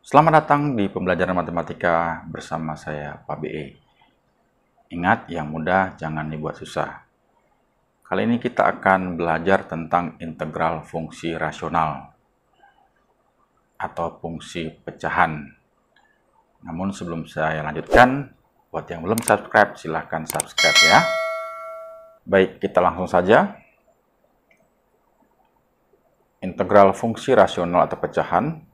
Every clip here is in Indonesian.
Selamat datang di pembelajaran matematika bersama saya, Pak BE. Ingat, yang mudah jangan dibuat susah. Kali ini kita akan belajar tentang integral fungsi rasional atau fungsi pecahan. Namun sebelum saya lanjutkan, buat yang belum subscribe, silahkan subscribe ya. Baik, kita langsung saja. Integral fungsi rasional atau pecahan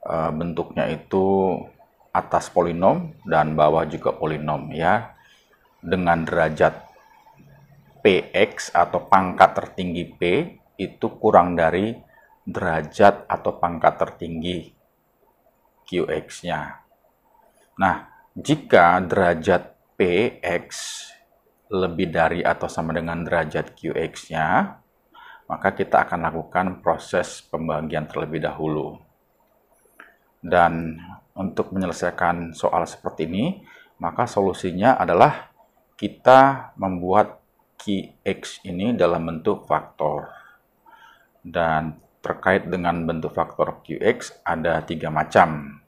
bentuknya itu atas polinom dan bawah juga polinom ya, dengan derajat px atau pangkat tertinggi p itu kurang dari derajat atau pangkat tertinggi qx-nya. Nah, jika derajat px lebih dari atau sama dengan derajat qx-nya, maka kita akan lakukan proses pembagian terlebih dahulu. Dan untuk menyelesaikan soal seperti ini, maka solusinya adalah kita membuat qx ini dalam bentuk faktor. Dan terkait dengan bentuk faktor qx ada 3 macam.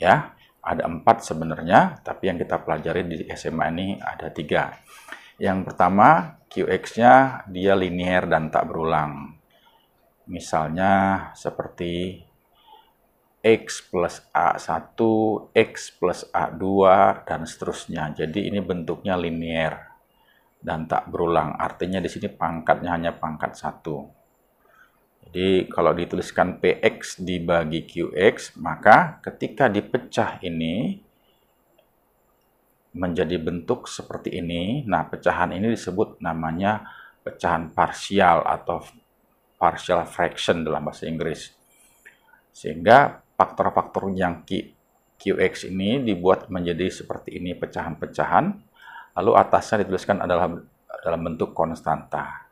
Ya, ada 4 sebenarnya, tapi yang kita pelajari di SMA ini ada 3. Yang pertama, qx-nya dia linier dan tak berulang. Misalnya seperti X plus A1, X plus A2, dan seterusnya. Jadi ini bentuknya linier dan tak berulang. Artinya di sini pangkatnya hanya pangkat 1. Jadi kalau dituliskan PX dibagi QX, maka ketika dipecah ini menjadi bentuk seperti ini. Nah, pecahan ini disebut namanya pecahan parsial atau partial fraction dalam bahasa Inggris. Sehingga faktor-faktor yang QX ini dibuat menjadi seperti ini pecahan-pecahan, lalu atasnya dituliskan adalah dalam bentuk konstanta.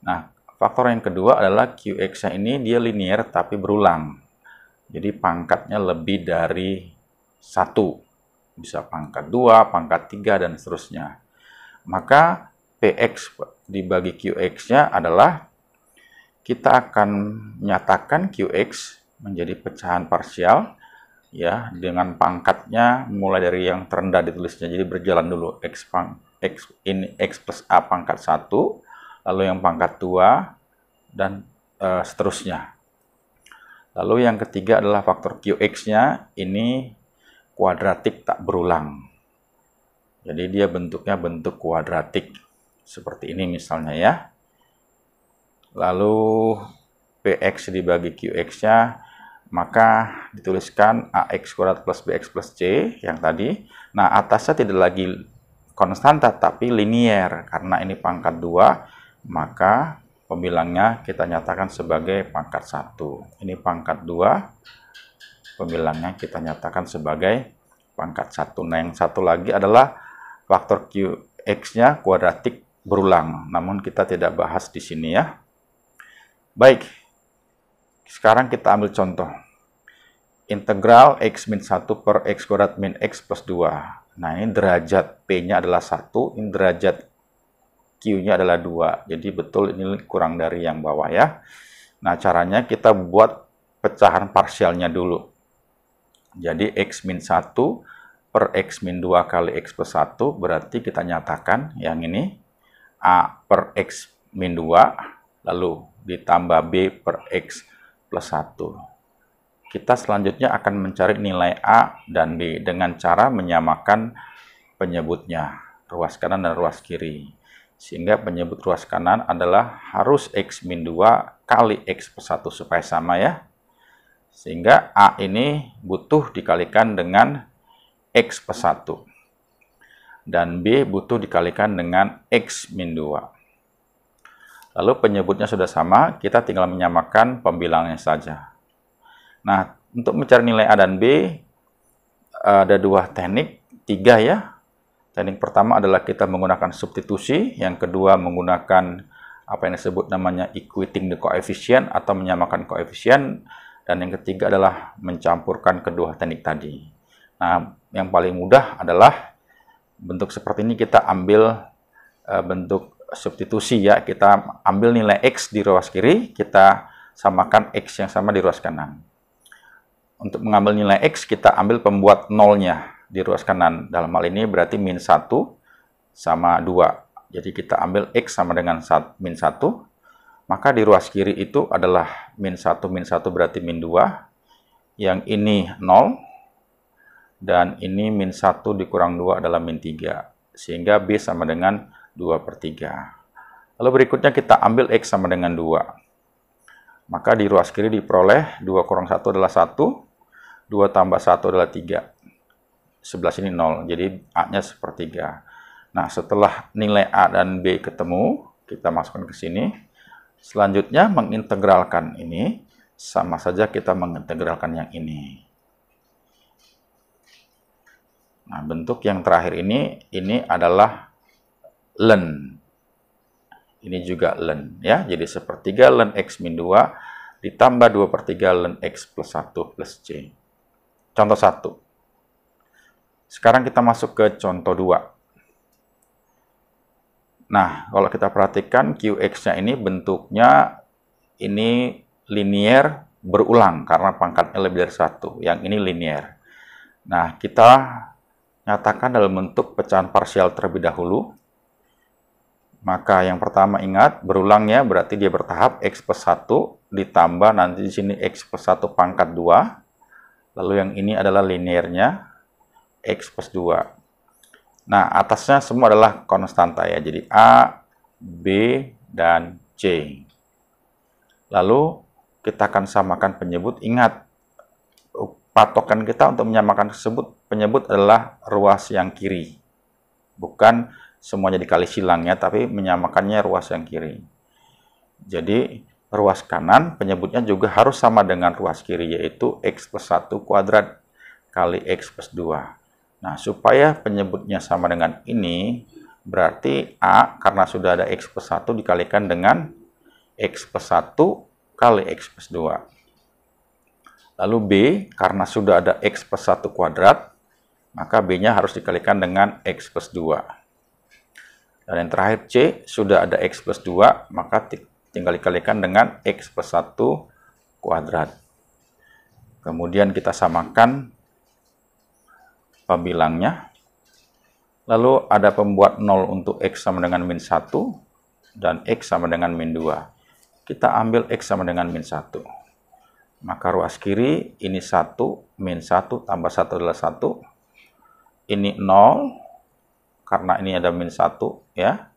Nah, faktor yang kedua adalah QX-nya ini dia linier tapi berulang. Jadi pangkatnya lebih dari 1. Bisa pangkat 2, pangkat 3, dan seterusnya. Maka PX dibagi QX-nya adalah kita akan menyatakan QX menjadi pecahan parsial ya, dengan pangkatnya mulai dari yang terendah ditulisnya. Jadi berjalan dulu X plus A pangkat 1, lalu yang pangkat 2, dan seterusnya. Lalu yang ketiga adalah faktor QX-nya ini kuadratik tak berulang. Jadi dia bentuknya bentuk kuadratik seperti ini misalnya ya. Lalu PX dibagi QX-nya, maka dituliskan AX kuadrat plus BX plus C yang tadi. Nah, atasnya tidak lagi konstanta tapi linier. Karena ini pangkat 2, maka pembilangnya kita nyatakan sebagai pangkat 1. Ini pangkat 2, pembilangnya kita nyatakan sebagai pangkat 1. Nah, yang satu lagi adalah faktor QX-nya kuadratik berulang. Namun kita tidak bahas di sini ya. Baik, sekarang kita ambil contoh. Integral X min 1 per X kuadrat min X plus 2. Nah, ini derajat P-nya adalah 1, ini derajat Q-nya adalah 2. Jadi betul ini kurang dari yang bawah ya. Nah, caranya kita buat pecahan parsialnya dulu. Jadi X min 1 per X min 2 kali X plus 1, berarti kita nyatakan yang ini A per X min 2, lalu ditambah B per X plus 1. Kita selanjutnya akan mencari nilai A dan B dengan cara menyamakan penyebutnya, ruas kanan dan ruas kiri. Sehingga penyebut ruas kanan adalah harus X min 2 kali X plus 1 supaya sama ya. Sehingga A ini butuh dikalikan dengan X plus 1. Dan B butuh dikalikan dengan X min 2. Lalu penyebutnya sudah sama, kita tinggal menyamakan pembilangnya saja. Nah, untuk mencari nilai A dan B, ada 2 teknik, 3 ya. Teknik pertama adalah kita menggunakan substitusi, yang kedua menggunakan apa yang disebut namanya equating the coefficient atau menyamakan koefisien, dan yang ketiga adalah mencampurkan kedua teknik tadi. Nah, yang paling mudah adalah bentuk seperti ini, kita ambil bentuk substitusi ya, kita ambil nilai X di ruas kiri, kita samakan X yang sama di ruas kanan. untuk mengambil nilai X, kita ambil pembuat nolnya di ruas kanan. Dalam hal ini berarti min 1 sama 2. Jadi kita ambil X sama dengan min 1. Maka di ruas kiri itu adalah min 1 berarti min 2. Yang ini 0. Dan ini min 1 dikurang 2 adalah min 3. Sehingga B sama dengan 2/3. Lalu berikutnya kita ambil X sama dengan 2. Maka di ruas kiri diperoleh 2 kurang 1 adalah 1. 2 tambah 1 adalah 3. Sebelah sini 0. Jadi A-nya 1/3. Nah, setelah nilai A dan B ketemu, kita masukkan ke sini. Selanjutnya mengintegralkan ini. Sama saja kita mengintegralkan yang ini. Nah, bentuk yang terakhir ini adalah ln. Ini juga ln, ya. Jadi 1/3 ln X min 2 ditambah 2/3 ln X plus 1 plus C. Contoh 1. Sekarang kita masuk ke contoh 2. Nah, kalau kita perhatikan QX-nya ini bentuknya ini linier berulang karena pangkatnya lebih dari 1. Yang ini linier. Nah, kita nyatakan dalam bentuk pecahan parsial terlebih dahulu. Maka yang pertama ingat, berulangnya berarti dia bertahap X plus 1 ditambah nanti di sini X plus 1 pangkat 2. Lalu yang ini adalah liniernya X plus 2. Nah, atasnya semua adalah konstanta ya. Jadi A, B, dan C. Lalu kita akan samakan penyebut. Ingat, patokan kita untuk menyamakan penyebut adalah ruas yang kiri. Bukan semuanya dikali silangnya, tapi menyamakannya ruas yang kiri. Jadi, ruas kanan penyebutnya juga harus sama dengan ruas kiri, yaitu X plus 1 kuadrat kali X plus 2. Nah, supaya penyebutnya sama dengan ini, berarti A, karena sudah ada X plus 1 dikalikan dengan X plus 1 kali X plus 2. Lalu B, karena sudah ada X plus 1 kuadrat, maka B-nya harus dikalikan dengan X plus 2. Dan yang terakhir C, sudah ada X plus 2, maka tinggal dikalikan dengan X plus 1 kuadrat. Kemudian kita samakan pembilangnya. Lalu ada pembuat 0 untuk X sama dengan min 1, dan X sama dengan min 2. Kita ambil X sama dengan min 1. Maka ruas kiri ini 1, min 1 tambah 1 adalah 1. Ini 0, karena ini ada min 1, ya.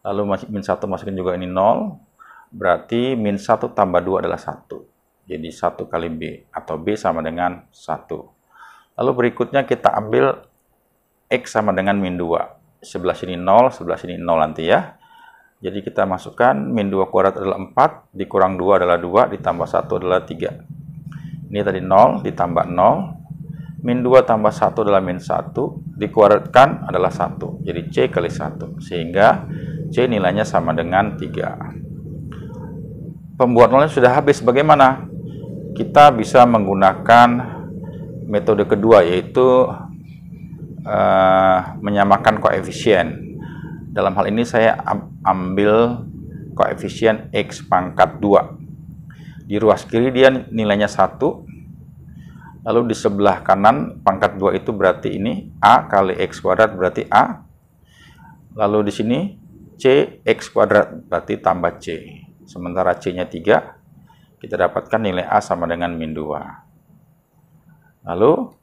Lalu min 1 masukin juga ini 0, berarti min 1 tambah 2 adalah 1. Jadi 1 kali B, atau B sama dengan 1. Lalu berikutnya kita ambil X sama dengan min 2. Sebelah sini 0, sebelah sini 0 nanti ya. Jadi kita masukkan min 2 kuadrat adalah 4, dikurang 2 adalah 2, ditambah 1 adalah 3. Ini tadi 0, ditambah 0. Min 2 tambah 1 adalah min 1, dikuadratkan adalah 1. Jadi C kali 1. Sehingga C nilainya sama dengan 3. Pembuat nolnya sudah habis. Bagaimana? Kita bisa menggunakan metode kedua, yaitu menyamakan koefisien. Dalam hal ini saya ambil koefisien X pangkat 2. Di ruas kiri dia nilainya 1. Lalu di sebelah kanan pangkat 2 itu berarti ini A kali X kuadrat berarti A. Lalu di sini C X kuadrat berarti tambah C. Sementara C-nya 3, kita dapatkan nilai A sama dengan min 2. Lalu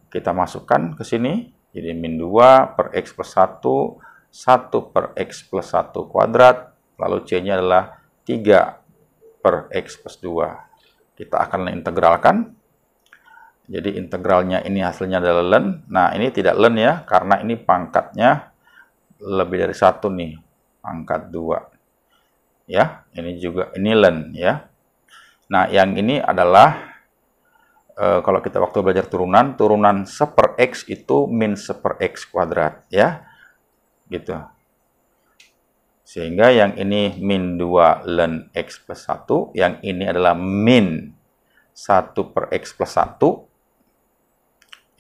kita masukkan ke sini. Jadi min 2 per X plus 1, 1 per X plus 1 kuadrat, lalu C-nya adalah 3 per X plus 2. Kita akan integralkan. Jadi integralnya ini hasilnya adalah ln. Nah, ini tidak ln ya, karena ini pangkatnya lebih dari 1 nih, pangkat 2. Ya, ini juga, ini ln ya. Nah, yang ini adalah, kalau kita waktu belajar turunan 1 per X itu min 1 per X kuadrat ya. Gitu. Sehingga yang ini min 2 ln X plus 1, yang ini adalah min 1 per X plus 1,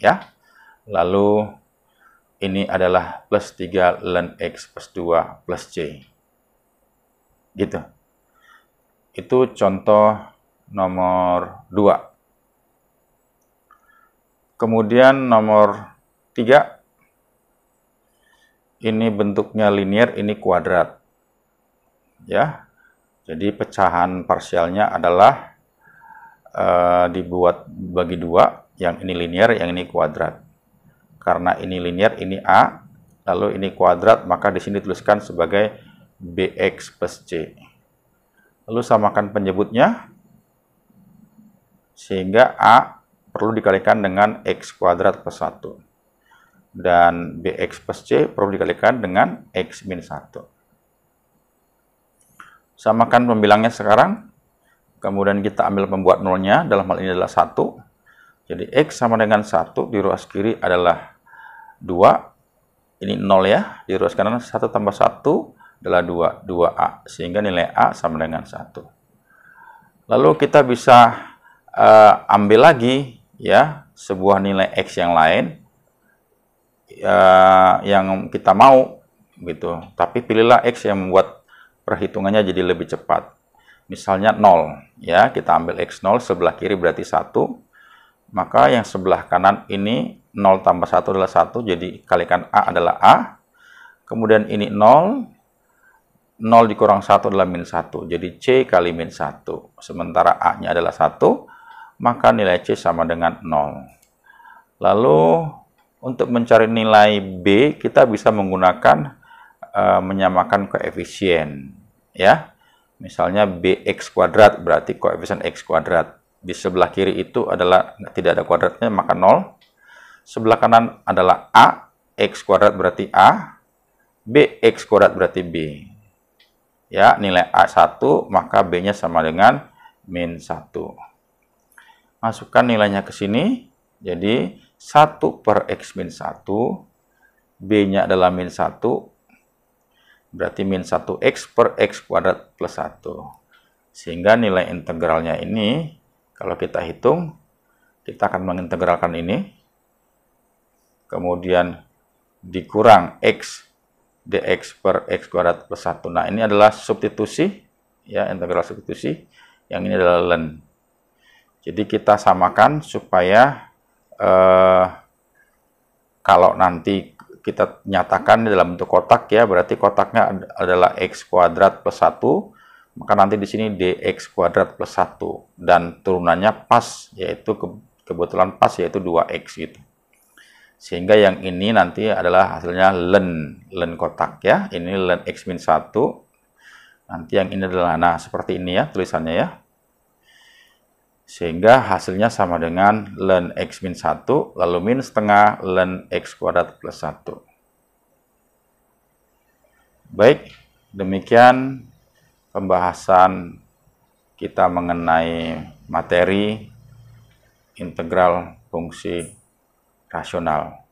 ya. Lalu ini adalah plus 3 ln X plus 2 plus C. Gitu. Itu contoh nomor 2. Kemudian nomor 3, ini bentuknya linear, ini kuadrat. Ya, jadi pecahan parsialnya adalah dibuat bagi 2, yang ini linear, yang ini kuadrat. Karena ini linear, ini A, lalu ini kuadrat, maka di sini dituliskan sebagai BX plus C. Lalu samakan penyebutnya, sehingga A perlu dikalikan dengan X kuadrat plus 1. Dan BX plus C perlu dikalikan dengan X min 1. Samakan pembilangnya sekarang, kemudian kita ambil pembuat nolnya, dalam hal ini adalah 1. Jadi X sama dengan 1, di ruas kiri adalah 2, ini 0 ya, di ruas kanan 1 tambah 1 adalah 2, 2A, sehingga nilai A sama dengan 1. Lalu kita bisa ambil lagi ya sebuah nilai X yang lain yang kita mau gitu, tapi pilihlah X yang membuat perhitungannya jadi lebih cepat. Misalnya 0 ya, kita ambil X0, sebelah kiri berarti 1, maka yang sebelah kanan ini 0 tambah 1 adalah 1, jadi kalikan A adalah A. Kemudian ini 0, 0 dikurang 1 adalah min 1, jadi C kali min 1. Sementara A-nya adalah 1, maka nilai C sama dengan 0. Lalu untuk mencari nilai B, kita bisa menggunakan menyamakan koefisien ya. Misalnya BX kuadrat berarti koefisien X kuadrat. Di sebelah kiri itu adalah tidak ada kuadratnya, maka 0. Sebelah kanan adalah A, X kuadrat berarti A, B, X kuadrat berarti B. Ya, nilai A 1, maka B-nya sama dengan min 1. Masukkan nilainya ke sini, jadi 1 per X min 1, B-nya adalah min 1, berarti min 1X per X kuadrat plus 1. Sehingga nilai integralnya ini, kalau kita hitung, kita akan mengintegralkan ini, kemudian dikurang X dx per X kuadrat plus 1. Nah, ini adalah substitusi, ya, integral substitusi, yang ini adalah ln. Jadi kita samakan supaya kalau nanti kita nyatakan dalam bentuk kotak ya, berarti kotaknya adalah X kuadrat plus 1, maka nanti di sini dx kuadrat plus 1, dan turunannya pas, yaitu kebetulan pas, yaitu 2x gitu. Sehingga yang ini nanti adalah hasilnya ln kotak ya, ini ln X min 1, nanti yang ini adalah, nah seperti ini ya tulisannya ya. Sehingga hasilnya sama dengan ln X min 1, lalu min setengah ln X kuadrat plus 1. Baik, demikian pembahasan kita mengenai materi integral fungsi rasional.